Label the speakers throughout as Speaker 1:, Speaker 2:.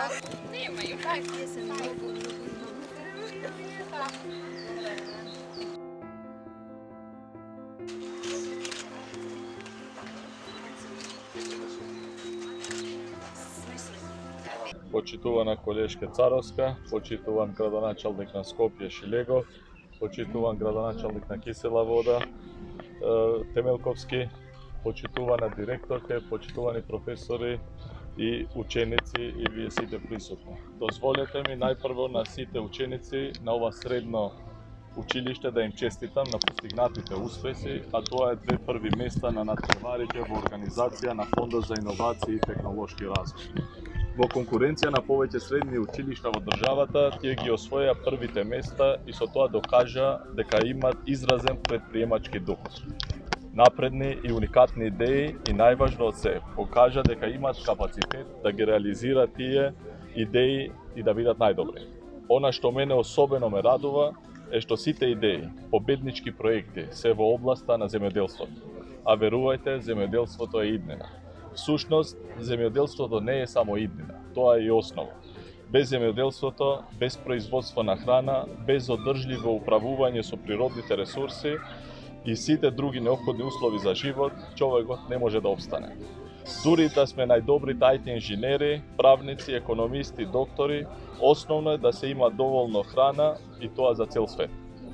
Speaker 1: Немaju. Тие се многу.
Speaker 2: Почитувана колешке Царовска, почитуван градоначалник на Скопје Шилегов, почитуван градоначалник на Кисела Вода Темелковски, почитувана директорка, почитувани професори и ученици и вие сите присутни. Дозволете ми најпрво на сите ученици на ова средно училиште да им честитам на постигнатите успеси, а тоа е 2 први места на натпреварите во организација на Фондот за иновации и технолошки развој. Во конкуренција на повеќе средни училишта во државата, тие ги освоја првите места и со тоа докажа дека имат изразен предприемачки дух. Напредни и уникатни идеи и најважно од се, покажа дека имат капацитет да ги реализира тие идеи и да бидат најдобри. Она што мене особено ме радува е што сите идеи, победнички проекти се во областа на земјоделството. А верувајте, земјоделството е иднина. Всушност, земјоделството не е само иднина, тоа е и основа. Без земјоделството, без производство на храна, без одржливо управување со природните ресурси и сите други неопходни услови за живот, човекот не може да опстане. Дури да сме најдобрите IT инженери, правници, економисти, доктори, основно е да се има доволно храна и тоа за цел свет.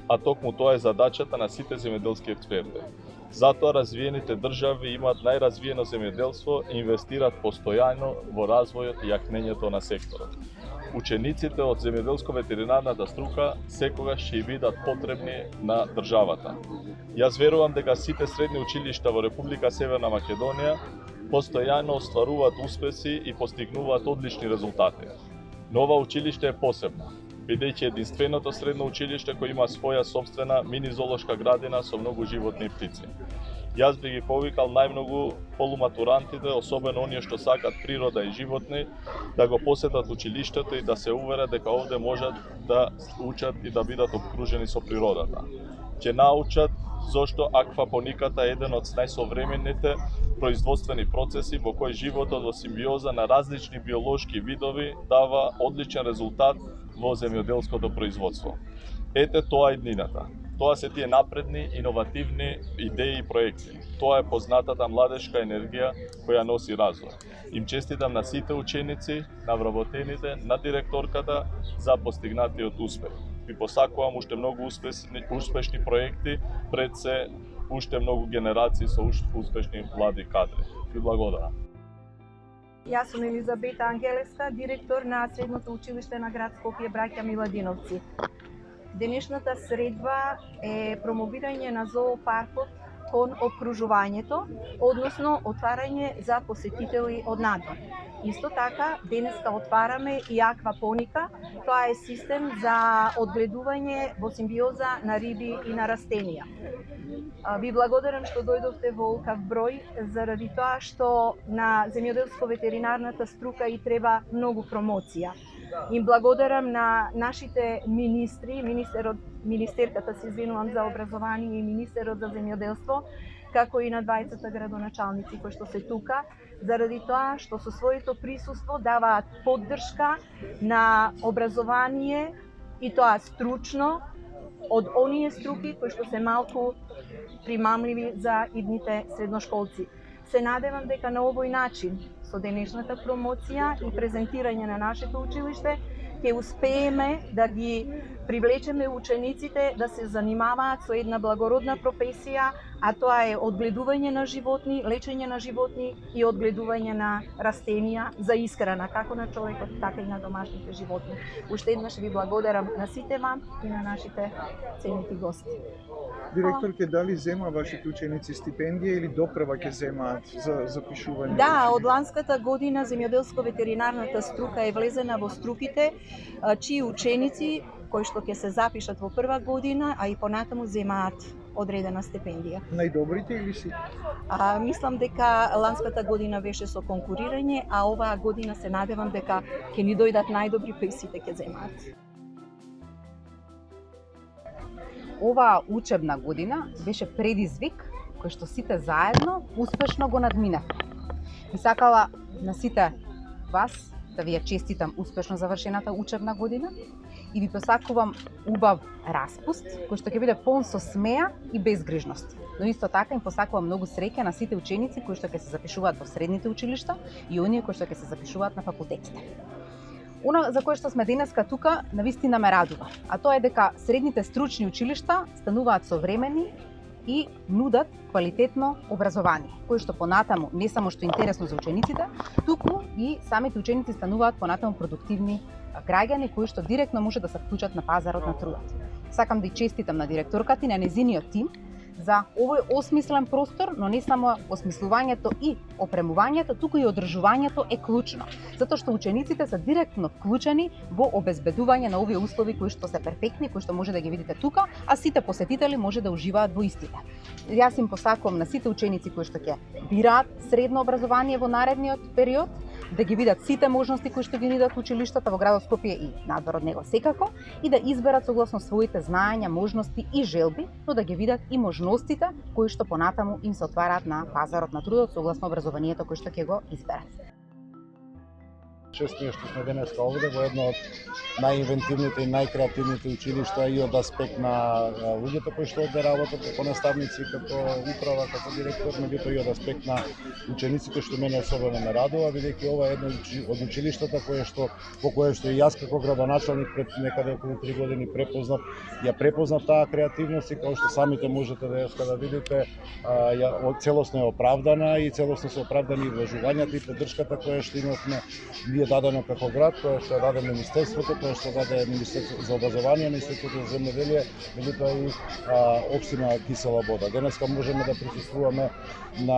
Speaker 2: А токму тоа е задачата на сите земјоделски експерти. Затоа развиените држави имаат најразвиено земјоделство и инвестираат постојано во развојот и јакнењето на секторот. Учениците од земјоделско-ветеринарната струка секогаш ќе бидат потребни на државата. Јас верувам дека сите средни училишта во Република Северна Македонија постојано остваруваат успеси и постигнуваат одлични резултати. Но ова училиште е посебно, бидејќи единственото средно училиште кој има своја собствена мини-зоолошка градина со многу животни и птици. Јас би ги повикал најмногу полуматурантите, особено оние што сакат природа и животни, да го посетат училиштето и да се уверат дека овде можат да учат и да бидат обкружени со природата. Ќе научат зошто аквапониката е еден од најсовремените производствени процеси во кој животот во симбиоза на различни биолошки видови дава одличен резултат во земјоделското производство. Ете тоа е иднината. Тоа се тие напредни, иновативни идеи и проекти. Тоа е познатата младешка енергија која носи развој. Им честитам на сите ученици, на вработените, на директорката за постигнатиот успех. Ви посакувам уште многу успешни проекти, пред се уште многу генерации со успешни млади кадри. Ви благодарам.
Speaker 3: Јас сум Елизабета Ангелевска, директор на Средното училиште на град Скопје браќа Миладиновци. Денешната средба е промовирање на зоопаркот кон обкружувањето, односно отварање за посетители од надвор. Исто така, денеска отвараме и аквапоника, тоа е систем за одгледување во симбиоза на риби и на растенија. Ви благодарам што дојдовте во оваков број, заради тоа што на земјоделско-ветеринарната струка и треба многу промоција. Им благодарам на нашите министри, министерката се извинувам за образование и министерот за земјоделство, како и на двајцата градоначалници кои што се тука, заради тоа што со своето присуство даваат поддршка на образование и тоа стручно од оние струки кои што се малку примамливи за идните средношколци. Се надевам дека на овој начин, со денешната промоција и презентирање на нашето училиште, ќе успееме да ги привлечеме учениците да се занимаваат со една благородна професија, а тоа е одгледување на животни, лечење на животни и одгледување на растенија за исхрана, како на човекот, така и на домашните животни. Уште еднаш ви благодарам на сите вам и на нашите ценити гости.
Speaker 4: Директорке, дали зема вашите ученици стипендија или допрва ќе земаат за запишување?
Speaker 3: Да, од ланската година земјоделско-ветеринарната струка е влезена во струките, чии ученици кои што ќе се запишат во прва година, а и понатаму земаат одредена стипендија.
Speaker 4: Најдобрите или си?
Speaker 3: Мислам дека ланската година беше со конкурирање, а оваа година се надевам дека ќе ни дојдат најдобри, па и сите ќе земаат.
Speaker 5: Оваа учебна година беше предизвик кој што сите заедно успешно го надминавме. И сакала на сите вас да ви ја честитам успешно завршената учебна година и ви посакувам убав распуст кој што ќе биде полн со смеа и безгрижност. Но исто така им посакувам многу среќа на сите ученици кои што ќе се запишуваат во средните училишта и оние кои што ќе се запишуваат на факултетите. Она за кое што сме денеска тука, навистина ме радува, а тоа е дека средните стручни училишта стануваат современи и нудат квалитетно образование, кое што понатаму не само што е интересно за учениците, туку и самите ученици стануваат понатаму продуктивни граѓани кои што директно може да се вклучат на пазарот на трудот. Сакам да ја честитам на директорката и на незиниот тим за овој осмислен простор, но не само осмислувањето и опремувањето, туку и одржувањето е клучно, затоа што учениците се директно вклучени во обезбедување на овие услови кои што се перфектни, кои што може да ги видите тука, а сите посетители може да уживаат во истите. Јас им посакувам на сите ученици кои што ќе бираат средно образование во наредниот период, да ги видат сите можности кои што ги нудат училиштата во градот Скопје и надвор од него секако, и да изберат согласно своите знаења, можности и желби, но да ги видат и можностите кои што понатаму им се отвараат на пазарот на трудот согласно образованието кој што ќе го изберат.
Speaker 6: Чест ми е што сме денеска овде во едно од најинвентивните и најкреативните училишта и од аспект на луѓето кои што овде работат како наставници, како управа, како директор, меѓутоа и од аспект на учениците што мене особено ме радува, бидејќи ова е едно од училиштата по кое што и јас како градоначалник пред некаде околу 3 години препознав таа креативност и како што самите можете денеска да видите, целосно е оправдана и целосно се оправдани и вложувањата и поддршката која што имавме дадено како град, која што даде Министерството, која што даде Министерството за образование, Министерството за земјоделие, меѓутоа и општина Кисела Вода. Денеска можеме да присуствуваме на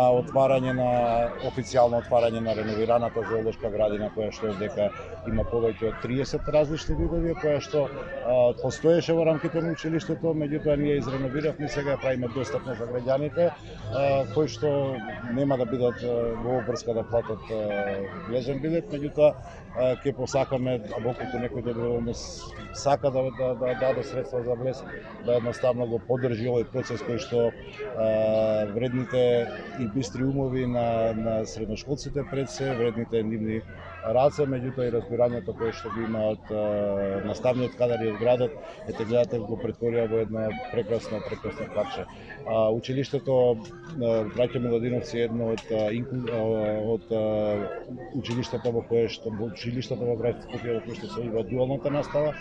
Speaker 6: официјално отварање на реновираната зоолошка градина, која што овдека има повеќе од 30 различни видови, која што постоеше во рамките на училиштето, меѓутоа ние изреновиравме, сега ја правиме достапна за граѓаните, кои што нема да бидат во обврска да платат влезен билет, меѓутоа ќе посакаме, доколку некој доброволно сака да даде средства за влез, да едноставно го поддржи овој процес кој што вредните и бистри умови на средношколците пред се, вредните нивни раце, меѓутоа и разбирањето кое што ги има од наставниот кадар и од градот, ете гледате го претворија во едно прекрасно парче. Училиштето Браќа Миладиновци е едно од училиштата во град Скопје во кој што се одвива дуалната настава,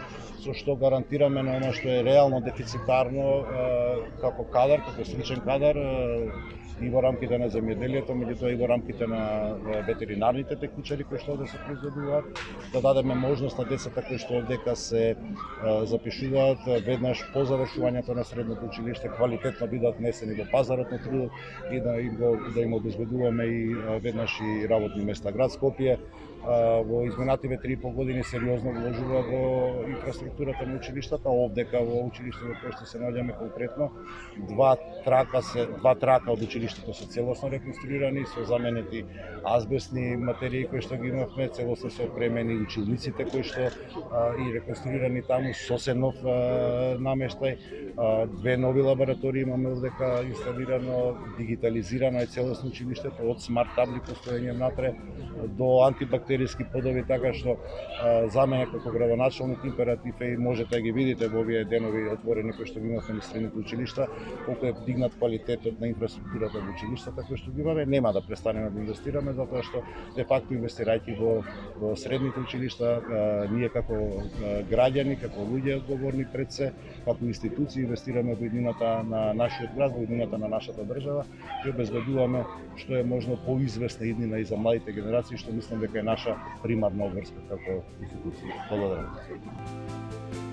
Speaker 6: со што гарантираме на она што е реално дефицитарно како кадар, како стручен кадар и во рамките на земјоделието, меѓутоа и во рамките на ветеринарните техничари кои што овде се произведуваат, да дадеме можност на децата кои што овдека се запишуваат веднаш по завршувањето на средното училиште квалитетно бидат внесени во пазарот на трудот и да им обезбедуваме и веднаш и работни места. Град Скопје во изминативе 3,5 години сериозно вложува во инфраструктурата на училиштата. Овдека во училиштето во кое што се наоѓаме конкретно, два трака од училиштето се целосно реконструирани, со заменети азбестни материи кои што ги имавме, целосно се опремени училниците кои што и реконструирани таму, сосем нов намештај, две нови лаборатории имаме овдека инсталирано, дигитализирано е целосно училиштето, од смарт табли постоење внатре до антибактериски подови, така што за мене како градоначалник императив е и можете да ги видите во овие денови отворени кои што ги имавме на средните училишта, колку е дигнат квалитетот на инфраструктурата во училиштата кои што ги имаме. Нема да престанеме да инвестираме, затоа што де факто инвестирајќи во средните училишта, ние како граѓани, како луѓе одговорни пред се, како институции инвестираме во иднината на нашиот град, во иднината на нашата држава и обезбедуваме што е можно поизвестна иднина и за младите генерации, што мислам дека е наша примарна обврска како институција. Благодарам.